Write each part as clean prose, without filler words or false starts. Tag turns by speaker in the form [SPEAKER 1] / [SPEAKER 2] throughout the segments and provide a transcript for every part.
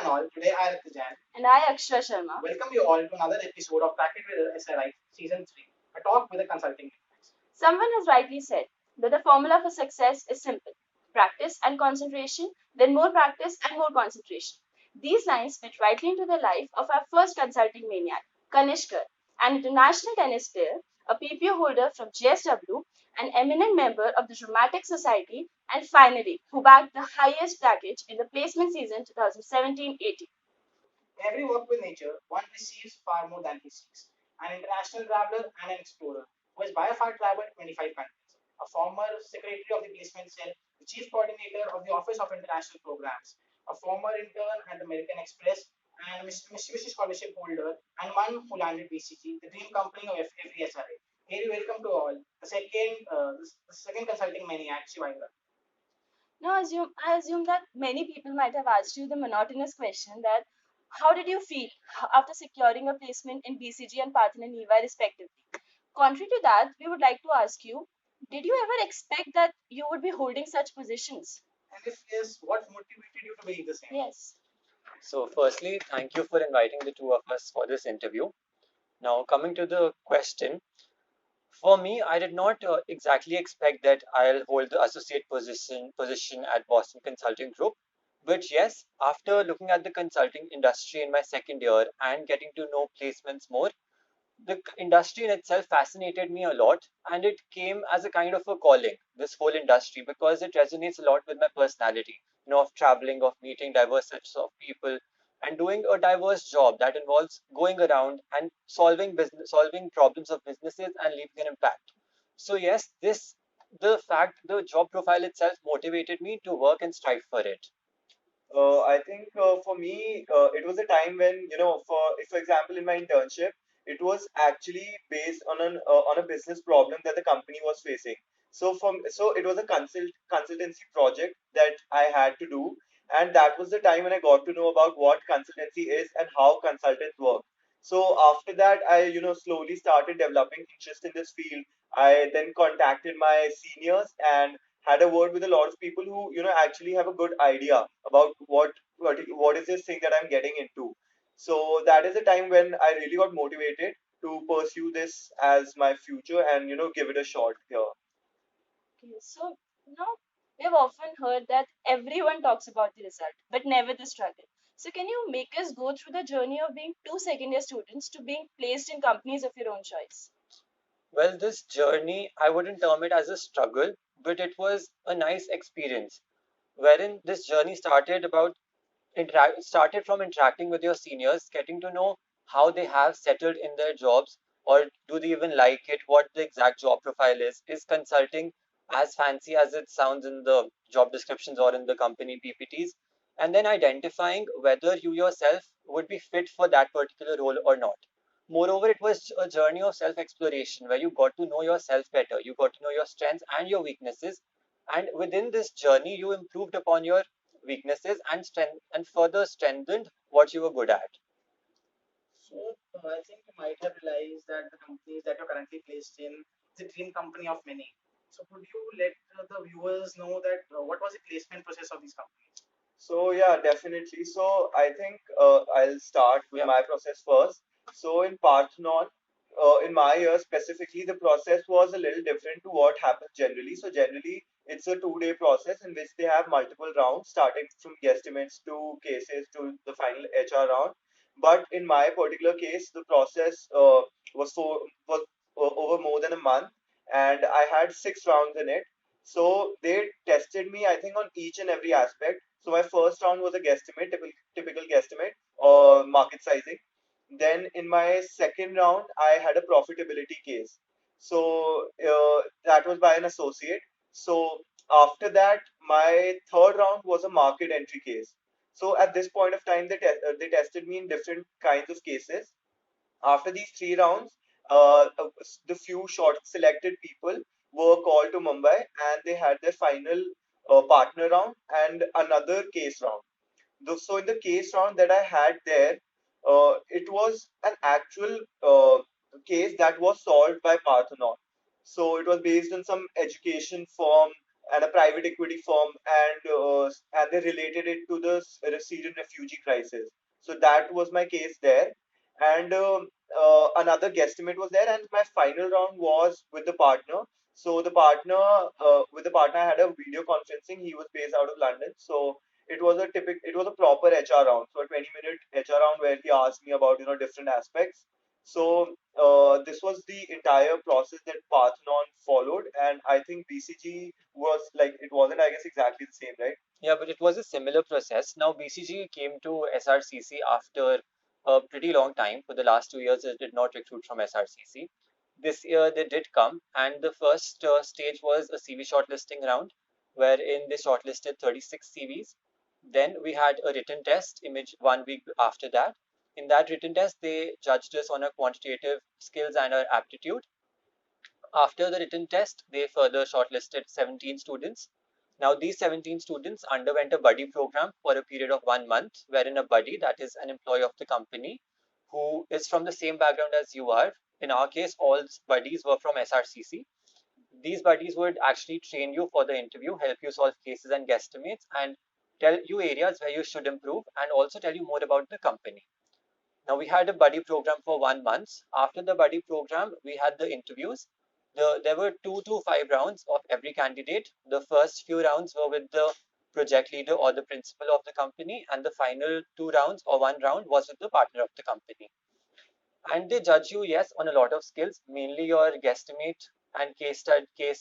[SPEAKER 1] and all, today I am Jan.
[SPEAKER 2] And I, Akshra Sharma.
[SPEAKER 1] Welcome you all to another episode of Practice with SRI Season 3, a talk with a consulting.
[SPEAKER 2] Someone has rightly said that the formula for success is simple: practice and concentration, then more practice and more concentration. These lines fit rightly into the life of our first consulting maniac, Kanishk, an international tennis player, a PPO holder from JSW, an eminent member of the Dramatic Society, and finally, who bagged the highest package in the placement season 2017-18.
[SPEAKER 1] Every work with nature, one receives far more than he seeks. An international traveler and an explorer who has by far traveled 25 countries. A former secretary of the placement cell, the chief coordinator of the Office of International Programs, a former intern at the American Express, and a Mitsubishi scholarship holder, and one who landed BCG, the dream company of every SRA. Very welcome to all. The second consulting maniac, Shivaye.
[SPEAKER 2] Now, I assume that many people might have asked you the monotonous question that how did you feel after securing a placement in BCG and Parthen and EY respectively? Contrary to that, we would like to ask you, did you ever expect that you would be holding such positions?
[SPEAKER 1] And if yes, what motivated you to be the same?
[SPEAKER 2] Yes.
[SPEAKER 3] So, firstly, thank you for inviting the two of us for this interview. Now, coming to the question, for me, I did not exactly expect that I'll hold the associate position at Boston Consulting Group. But yes, after looking at the consulting industry in my second year and getting to know placements more, the industry in itself fascinated me a lot, and it came as a kind of a calling, this whole industry, because it resonates a lot with my personality, of traveling, of meeting diverse sets of people, and doing a diverse job that involves going around and solving problems of businesses and leaving an impact. So yes, the job profile itself motivated me to work and strive for it.
[SPEAKER 4] I think for me, it was a time when for example, in my internship, it was actually based on a business problem that the company was facing. So it was a consultancy project that I had to do, and that was the time when I got to know about what consultancy is and how consultants work. So after that, I slowly started developing interest in this field. I then contacted my seniors and had a word with a lot of people who actually have a good idea about what is this thing that I'm getting into. So that is the time when I really got motivated to pursue this as my future and give it a shot here.
[SPEAKER 2] Okay, so now we've often heard that everyone talks about the result, but never the struggle. So can you make us go through the journey of being two second year students to being placed in companies of your own choice?
[SPEAKER 3] Well, this journey, I wouldn't term it as a struggle, but it was a nice experience wherein this journey started from interacting with your seniors, getting to know how they have settled in their jobs, or do they even like it, what the exact job profile is consulting as fancy as it sounds in the job descriptions or in the company PPTs, and then identifying whether you yourself would be fit for that particular role or not. Moreover, it was a journey of self exploration where you got to know yourself better, you got to know your strengths and your weaknesses, and within this journey you improved upon your weaknesses and further strengthened what you were good at.
[SPEAKER 1] So I think you might have realized that the companies that you're currently placed in is the dream company of many. So could you let the viewers know that what was the placement process of these companies?
[SPEAKER 4] So yeah, definitely. So I think I'll start with
[SPEAKER 3] Yeah.
[SPEAKER 4] my process first. So in Parthenon, in my year specifically, the process was a little different to what happens generally. So generally, it's a 2-day process in which they have multiple rounds, starting from guesstimates to cases to the final HR round. But in my particular case, the process was over more than a month, and I had 6 rounds in it. So they tested me, I think, on each and every aspect. So my first round was a guesstimate, typical guesstimate or market sizing. Then in my second round, I had a profitability case. So that was by an associate. So after that, my third round was a market entry case. So at this point of time, they tested me in different kinds of cases. After these 3 rounds, the few short selected people were called to Mumbai, and they had their final partner round and another case round. So in the case round that I had there, it was an actual case that was solved by Parthenon. So it was based on some education firm and a private equity firm, and they related it to the Syrian refugee crisis. So that was my case there, and another guesstimate was there, and my final round was with the partner. So with the partner, I had a video conferencing. He was based out of London, so it was a proper HR round. So a 20-minute HR round where he asked me about different aspects. So this was the entire process that Parthenon followed, and I think BCG was like it wasn't, I guess, exactly the same, right?
[SPEAKER 3] Yeah, but it was a similar process. Now, BCG came to SRCC after a pretty long time. For the last 2 years, it did not recruit from SRCC. This year, they did come, and the first stage was a CV shortlisting round, wherein they shortlisted 36 CVs. Then we had a written test image 1 week after that. In that written test, they judged us on our quantitative skills and our aptitude. After the written test, they further shortlisted 17 students. Now, these 17 students underwent a buddy program for a period of 1 month, wherein a buddy, that is an employee of the company, who is from the same background as you are. In our case, all buddies were from SRCC. These buddies would actually train you for the interview, help you solve cases and guesstimates, and tell you areas where you should improve, and also tell you more about the company. Now we had a buddy program for 1 month. After the buddy program, we had the interviews. There were 2 to 5 rounds of every candidate. The first few rounds were with the project leader or the principal of the company, and the final 2 rounds or 1 round was with the partner of the company. And they judge you, yes, on a lot of skills, mainly your guesstimate and case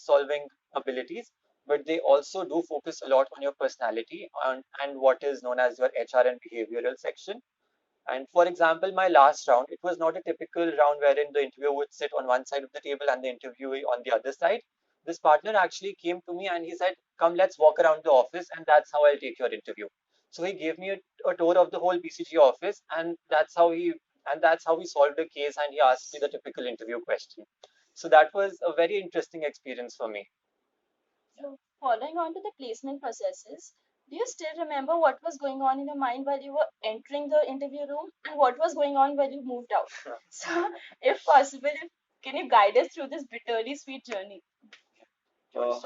[SPEAKER 3] solving abilities, but they also do focus a lot on your personality and what is known as your HR and behavioral section. And for example, my last round, it was not a typical round wherein the interviewer would sit on one side of the table and the interviewee on the other side. This partner actually came to me and he said, "Come, let's walk around the office, and that's how I'll take your interview." So he gave me a tour of the whole BCG office, and that's how we solved the case. And he asked me the typical interview question. So that was a very interesting experience for me.
[SPEAKER 2] So, following on to the placement processes, do you still remember what was going on in your mind while you were entering the interview room and what was going on when you moved out? So, if possible, can you guide us through this bitterly sweet journey?
[SPEAKER 4] Uh,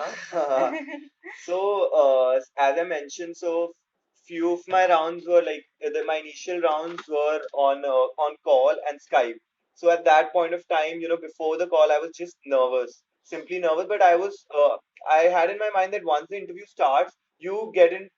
[SPEAKER 4] So, as I mentioned, so few of my rounds were like my initial rounds were on call and Skype. So at that point of time, before the call, I was just nervous, simply nervous. But I had in my mind that once the interview starts, you get in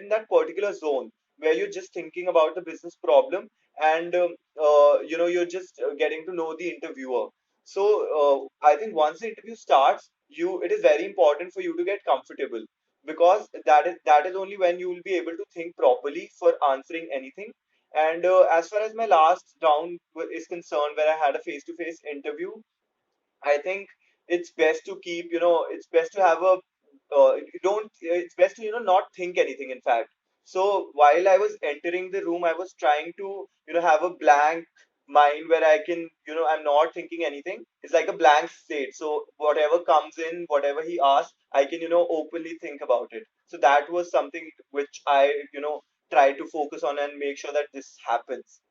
[SPEAKER 4] that particular zone where you're just thinking about the business problem, and you're just getting to know the interviewer. So I think once the interview starts, it is very important for you to get comfortable, because that is only when you will be able to think properly for answering anything. And as far as my last round is concerned, where I had a face-to-face interview, I think it's best to it's best to have a you don't it's best to not think anything, in fact. So while I was entering the room, I was trying to have a blank mind where I can I'm not thinking anything. It's like a blank state. So whatever comes in, whatever he asks, I can openly think about it. So that was something which I try to focus on and make sure that this happens.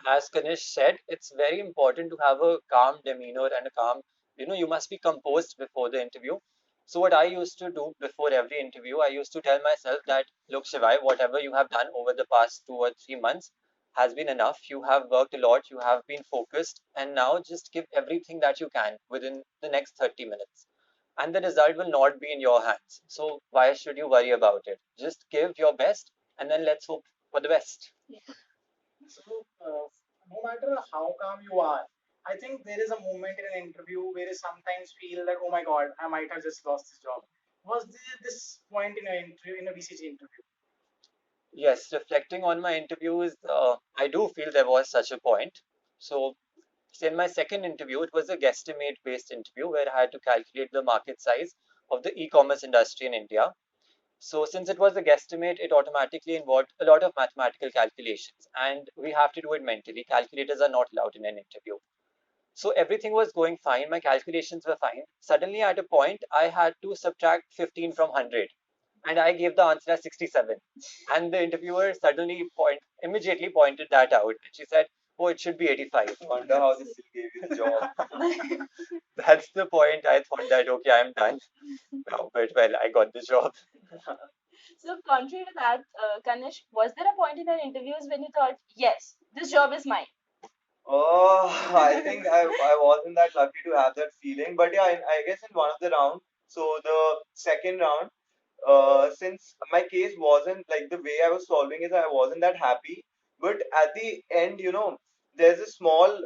[SPEAKER 3] As Kanish said, it's very important to have a calm demeanor and a calm, you must be composed before the interview. So, what I used to do before every interview, I used to tell myself that, look, Shivai, whatever you have done over the past 2 or 3 months has been enough. You have worked a lot, you have been focused, and now just give everything that you can within the next 30 minutes. And the result will not be in your hands. So, why should you worry about it? Just give your best, and then let's hope for the best.
[SPEAKER 1] So, no matter how calm you are, I think there is a moment in an interview where you sometimes feel like, oh my God, I might have just lost this job. Was there this point in your interview, in a BCG interview?
[SPEAKER 3] Yes, reflecting on my interviews, I do feel there was such a point. So, in my second interview, it was a guesstimate based interview where I had to calculate the market size of the e commerce industry in India. So, since it was a guesstimate, it automatically involved a lot of mathematical calculations, and we have to do it mentally. Calculators are not allowed in an interview. So, everything was going fine. My calculations were fine. Suddenly, at a point, I had to subtract 15 from 100, and I gave the answer as 67. And the interviewer immediately pointed that out. And she said, "Oh, it should be 85."
[SPEAKER 4] Wonder how they still gave you the job.
[SPEAKER 3] that's the point. I thought that okay, I'm done now, but well, I got the job.
[SPEAKER 2] So, contrary to that, Kanishk, was there a point in your interviews when you thought, yes, this job is mine?
[SPEAKER 4] Oh, I think I wasn't that lucky to have that feeling, but yeah, I guess in one of the round, so the second round, since my case wasn't like the way I was solving it, I wasn't that happy. But at the end, there's a small,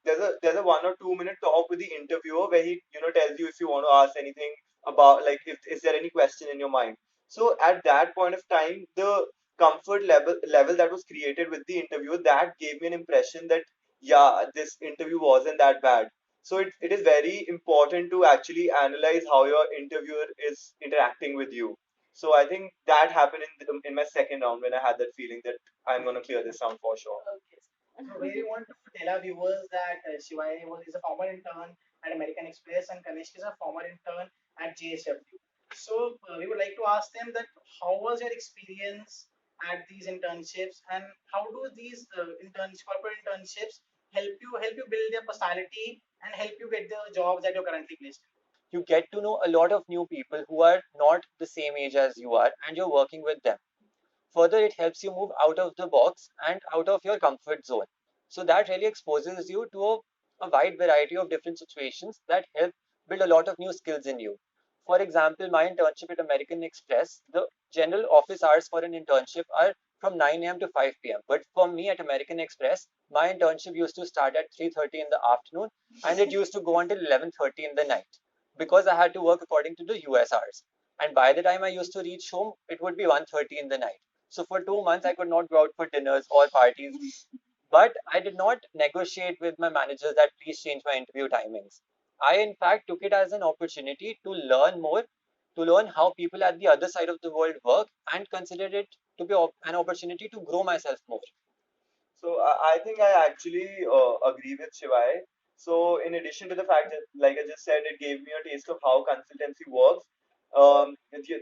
[SPEAKER 4] there's a 1 or 2 minute talk with the interviewer where he, tells you if you want to ask anything about like if is there any question in your mind. So at that point of time, the comfort level that was created with the interviewer that gave me an impression that yeah, this interview wasn't that bad. So it is very important to actually analyze how your interviewer is interacting with you. So I think that happened in my second round when I had that feeling that I'm gonna clear this round for sure.
[SPEAKER 1] So we want to tell our viewers that Shivaye is a former intern at American Express and Kanishk is a former intern at JSW. So we would like to ask them that how was your experience at these internships and how do these corporate internships help you build your personality and help you get the jobs that you're currently placed in?
[SPEAKER 3] You get to know a lot of new people who are not the same age as you are, and you're working with them. Further, it helps you move out of the box and out of your comfort zone. So that really exposes you to a wide variety of different situations that help build a lot of new skills in you. For example, my internship at American Express, the general office hours for an internship are from 9 a.m. to 5 p.m. But for me at American Express, my internship used to start at 3:30 in the afternoon and it used to go until 11:30 in the night because I had to work according to the US hours. And by the time I used to reach home, it would be 1:30 in the night. So for 2 months, I could not go out for dinners or parties. But I did not negotiate with my managers that please change my interview timings. I, in fact, took it as an opportunity to learn more, to learn how people at the other side of the world work, and considered it to be an opportunity to grow myself more.
[SPEAKER 4] So I think I actually agree with Shivai. So in addition to the fact that, like I just said, it gave me a taste of how consultancy works.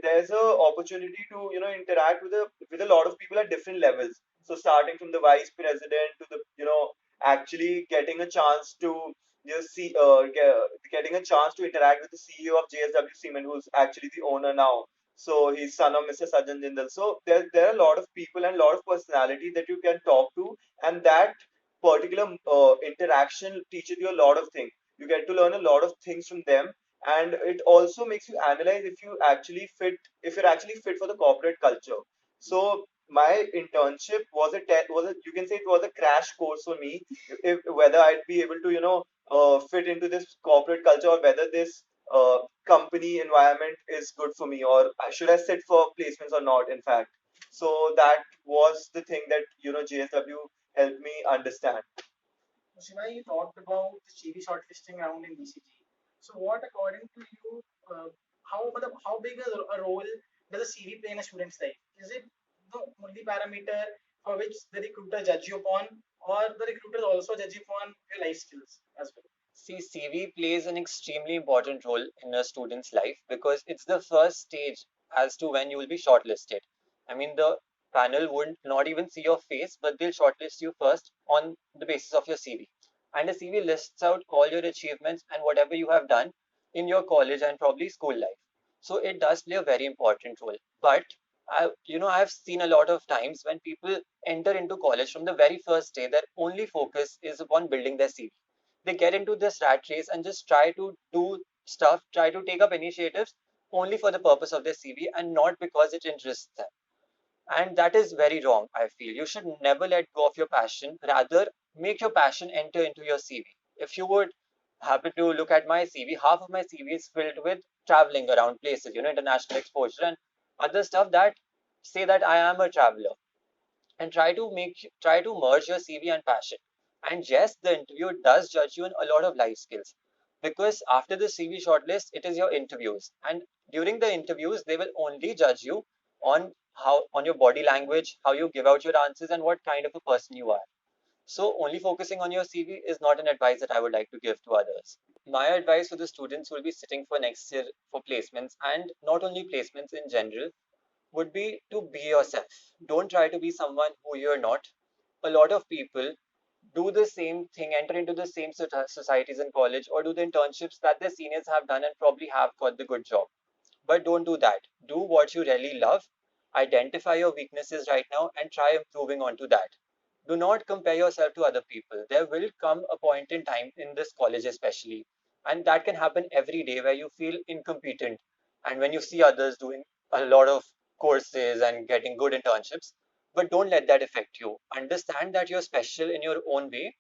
[SPEAKER 4] There's a opportunity to interact with a lot of people at different levels. So starting from the vice president to the actually getting a chance to getting a chance to interact with the CEO of JSW Cement, who's actually the owner now. So he's son of Mr. Sajjan Jindal. So there are a lot of people and a lot of personality that you can talk to, and that particular interaction teaches you a lot of things. You get to learn a lot of things from them, and it also makes you analyze if you're actually fit for the corporate culture. So my internship was a you can say it was a crash course for me, whether I'd be able to fit into this corporate culture, or whether this company environment is good for me, or should I sit for placements or not, in fact. So that was the thing that JSW helped me understand.
[SPEAKER 1] Shiva, you talked about the CV shortlisting round in BCG. So, what, according to you, how big a role does a CV play in a student's life? Is it the only parameter for which the recruiter judge you upon, or the recruiters also judge you upon your life skills as well?
[SPEAKER 3] See, CV plays an extremely important role in a student's life because it's the first stage as to when you will be shortlisted. I mean, the panel would not even see your face, but they'll shortlist you first on the basis of your CV. And the CV lists out all your achievements and whatever you have done in your college and probably school life. So it does play a very important role. But I've seen a lot of times when people enter into college from the very first day, their only focus is upon building their CV. They get into this rat race and just try to do stuff, try to take up initiatives only for the purpose of their CV and not because it interests them. And that is very wrong, I feel. You should never let go of your passion, rather, make your passion enter into your CV. If you would happen to look at my CV, half of my CV is filled with traveling around places, international exposure and other stuff that say that I am a traveler, and try to merge your CV and passion. And yes, the interview does judge you on a lot of life skills because after the CV shortlist, it is your interviews, and during the interviews, they will only judge you on on your body language, how you give out your answers, and what kind of a person you are. So only focusing on your CV is not an advice that I would like to give to others. My advice for the students who will be sitting for next year for placements, and not only placements in general, would be to be yourself. Don't try to be someone who you're not. A lot of people do the same thing, enter into the same societies in college, or do the internships that their seniors have done and probably have got the good job. But don't do that. Do what you really love, identify your weaknesses right now, and try improving onto that. Do not compare yourself to other people. There will come a point in time in this college, especially, and that can happen every day where you feel incompetent. And when you see others doing a lot of courses and getting good internships, but don't let that affect you. Understand that you're special in your own way,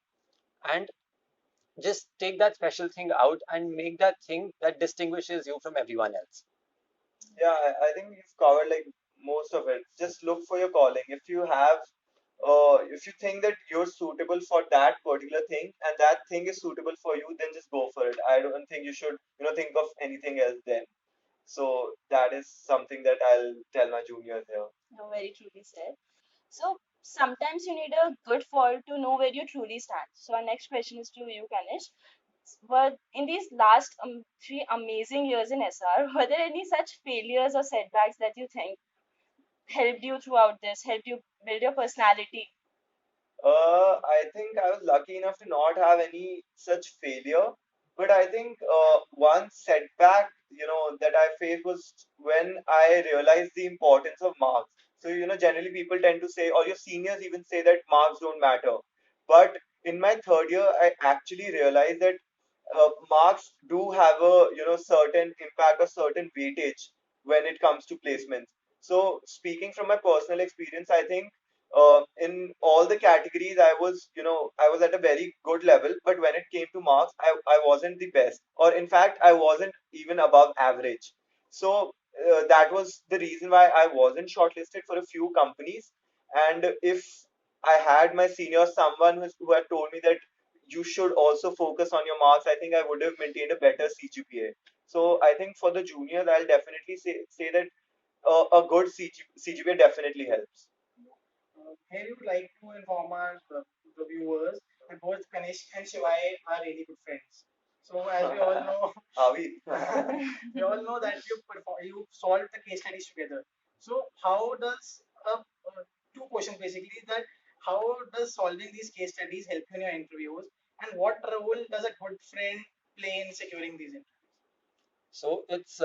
[SPEAKER 3] and just take that special thing out and make that thing that distinguishes you from everyone else.
[SPEAKER 4] Yeah, I think you've covered like most of it. Just look for your calling. If you think that you're suitable for that particular thing and that thing is suitable for you, then just go for it. I don't think you should, think of anything else then. So that is something that I'll tell my juniors here.
[SPEAKER 2] Very truly said. So sometimes you need a good fall to know where you truly stand. So our next question is to you, Kanish. But in these last 3 amazing years in SR, were there any such failures or setbacks that you think helped you throughout this, helped you build your personality?
[SPEAKER 4] I think I was lucky enough to not have any such failure. But I think one setback, that I faced was when I realized the importance of marks. So, generally people tend to say, or your seniors even say that marks don't matter. But in my third year, I actually realized that marks do have a, certain impact or certain weightage when it comes to placements. So, speaking from my personal experience, I think in all the categories I was at a very good level, but when it came to marks I wasn't the best, or in fact I wasn't even above average. So that was the reason why I wasn't shortlisted for a few companies. And if I had my senior, someone who had told me that you should also focus on your marks, I think I would have maintained a better CGPA. So I think for the juniors I'll definitely say that a good CGPA definitely helps.
[SPEAKER 1] Here we would like to inform our the viewers that both Kanishk and Shivaye are really good friends. So as we all know,
[SPEAKER 4] Are we?
[SPEAKER 1] we all know that you solved the case studies together. So how does two questions basically that how does solving these case studies help you in your interviews, and what role does a good friend play in securing these interviews?
[SPEAKER 3] So it's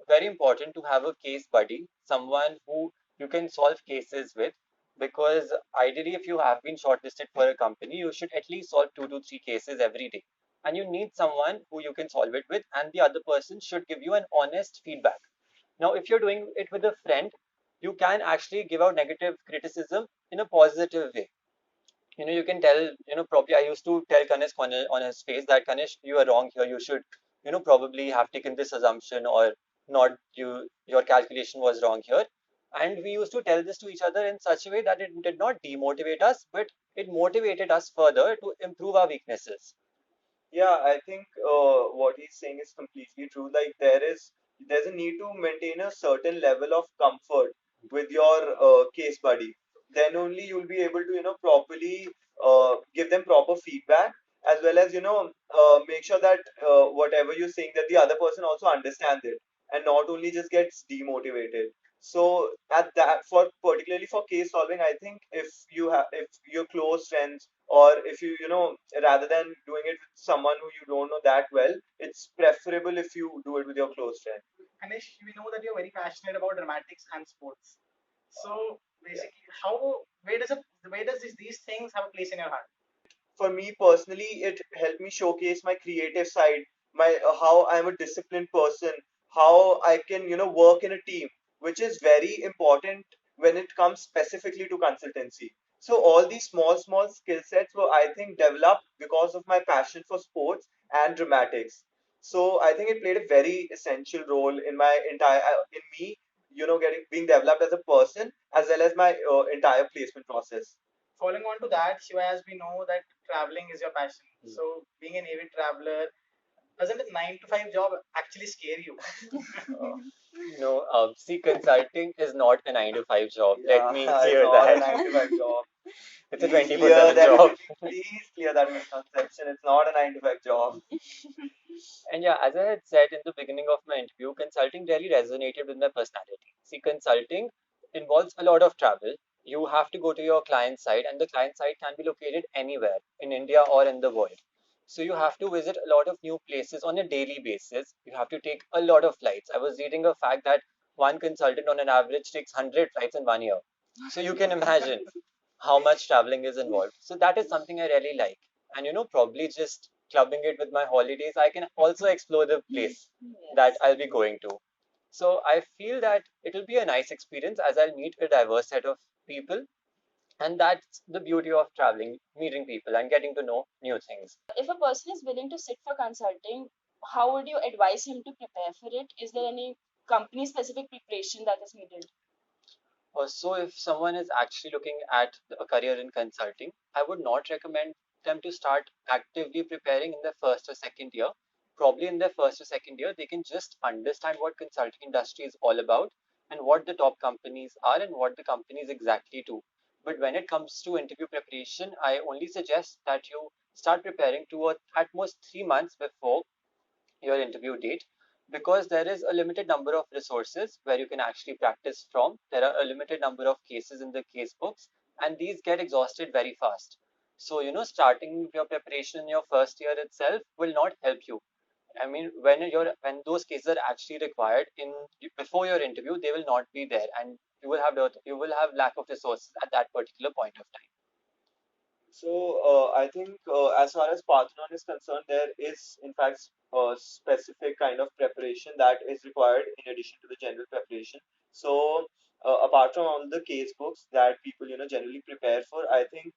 [SPEAKER 3] very important to have a case buddy, someone who you can solve cases with, because ideally, if you have been shortlisted for a company, you should at least solve 2 to 3 cases every day. And you need someone who you can solve it with, and the other person should give you an honest feedback. Now, if you're doing it with a friend, you can actually give out negative criticism in a positive way. You can tell, probably I used to tell Kanishk on his face that Kanishk, you are wrong here. You should, probably have taken this assumption, or not, your calculation was wrong here. And we used to tell this to each other in such a way that it did not demotivate us, but it motivated us further to improve our weaknesses.
[SPEAKER 4] Yeah, I think what he's saying is completely true. Like there's a need to maintain a certain level of comfort with your case buddy. Then only you'll be able to properly give them proper feedback, as well as make sure that whatever you're saying, that the other person also understands it and not only just gets demotivated. So at that, for particularly for case solving, I think if you're close friends, or if rather than doing it with someone who you don't know that well, it's preferable if you do it with your close friend.
[SPEAKER 1] Kanish, we know that you're very passionate about dramatics and sports. So basically, how where does these things have a place in your heart?
[SPEAKER 4] For me personally, it helped me showcase my creative side, my how I'm a disciplined person, how I can work in a team, which is very important when it comes specifically to consultancy. So all these small skill sets were, I think, developed because of my passion for sports and dramatics. So I think it played a very essential role in my entire in me, getting being developed as a person, as well as my entire placement process.
[SPEAKER 1] Following on to that, Shiva, as we know that traveling is your passion. So being an avid traveler, doesn't a 9 to 5 job actually scare you?
[SPEAKER 4] Uh,
[SPEAKER 3] No, see, consulting is not a 9 to 5 job. Let me
[SPEAKER 4] yeah, it's
[SPEAKER 3] clear
[SPEAKER 4] not a
[SPEAKER 3] that.
[SPEAKER 4] 9 to 5 job.
[SPEAKER 3] It's a
[SPEAKER 4] Please
[SPEAKER 3] twenty four
[SPEAKER 4] clear
[SPEAKER 3] seven
[SPEAKER 4] that.
[SPEAKER 3] job.
[SPEAKER 4] Please clear that misconception. It's not a 9 to 5 job.
[SPEAKER 3] And yeah, as I had said in the beginning of my interview, consulting really resonated with my personality. See, consulting involves a lot of travel. you have to go to your client site, and the client site can be located anywhere in India or in the world. So you have to visit a lot of new places on a daily basis. You have to take a lot of flights. I was reading a fact that one consultant on an average takes 100 flights in 1 year. So you can imagine how much traveling is involved. So that is something I really like. And probably just clubbing it with my holidays, I can also explore the place that
[SPEAKER 2] Yes.
[SPEAKER 3] I'll be going to. So I feel that it'll be a nice experience as I'll meet a diverse set of people. And that's the beauty of traveling, meeting people and getting to know new things.
[SPEAKER 2] If a person is willing to sit for consulting, how would you advise him to prepare for it? Is there any company specific preparation that is needed?
[SPEAKER 3] So, if someone is actually looking at a career in consulting, I would not recommend them to start actively preparing in their first or second year. Probably in their first or second year, they can just understand what consulting industry is all about and what the top companies are and what the companies exactly do. But when it comes to interview preparation, I only suggest that you start preparing at most 3 months before your interview date, because there is a limited number of resources where you can actually practice from. There are a limited number of cases in the case books, and these get exhausted very fast. So, starting your preparation in your first year itself will not help you. I mean, when those cases are actually required in before your interview, they will not be there, and you will have lack of resources at that particular point of time.
[SPEAKER 4] So I think as far as Parthenon is concerned, there is in fact a specific kind of preparation that is required in addition to the general preparation. So apart from all the case books that people generally prepare for, I think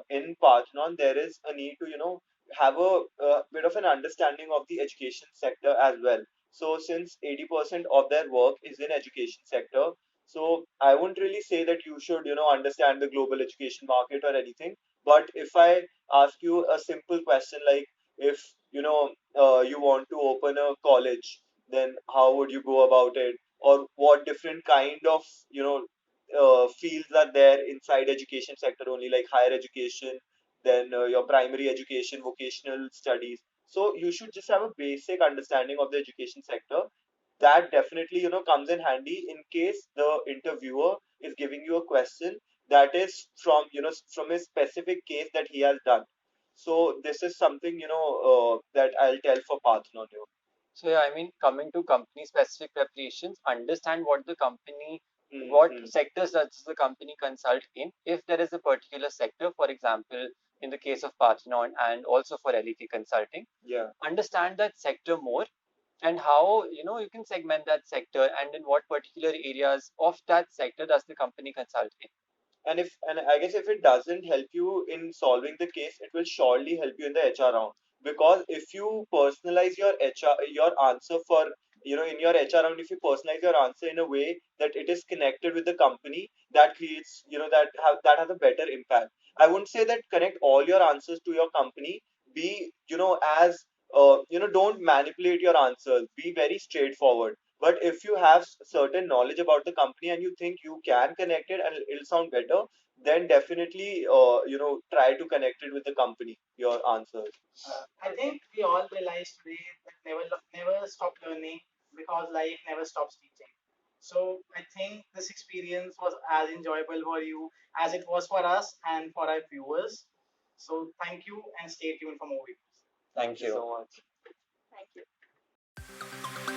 [SPEAKER 4] in Parthenon there is a need to have a bit of an understanding of the education sector as well. So since 80% of their work is in education sector, so I wouldn't really say that you should understand the global education market or anything, but if I ask you a simple question like, if you want to open a college, then how would you go about it? Or what different kind of fields are there inside education sector only, like higher education, then your primary education, vocational studies. So you should just have a basic understanding of the education sector. That definitely comes in handy in case the interviewer is giving you a question that is from from a specific case that he has done. So this is something that I'll tell for Parthenon here.
[SPEAKER 3] So yeah, I mean, coming to company specific preparations, understand what
[SPEAKER 4] Mm-hmm.
[SPEAKER 3] sectors does the company consult in. If there is a particular sector, for example, in the case of Parthenon and also for LET consulting,
[SPEAKER 4] Yeah.
[SPEAKER 3] understand that sector more and how you can segment that sector and in what particular areas of that sector does the company consult in.
[SPEAKER 4] And I guess if it doesn't help you in solving the case, it will surely help you in the HR round. Because if you personalize your answer for in your HR round, if you personalize your answer in a way that it is connected with the company, that creates that has a better impact. I wouldn't say that connect all your answers to your company. Be as don't manipulate your answers. Be very straightforward. But if you have certain knowledge about the company and you think you can connect it and it'll sound better, then definitely try to connect it with the company, your answers.
[SPEAKER 1] I think we all realize today that never stop learning because life never stops teaching. So I think this experience was as enjoyable for you as it was for us and for our viewers. So thank you and stay tuned for more videos.
[SPEAKER 4] Thank
[SPEAKER 3] Thank
[SPEAKER 4] you
[SPEAKER 3] you.
[SPEAKER 4] so much.
[SPEAKER 2] Thank you.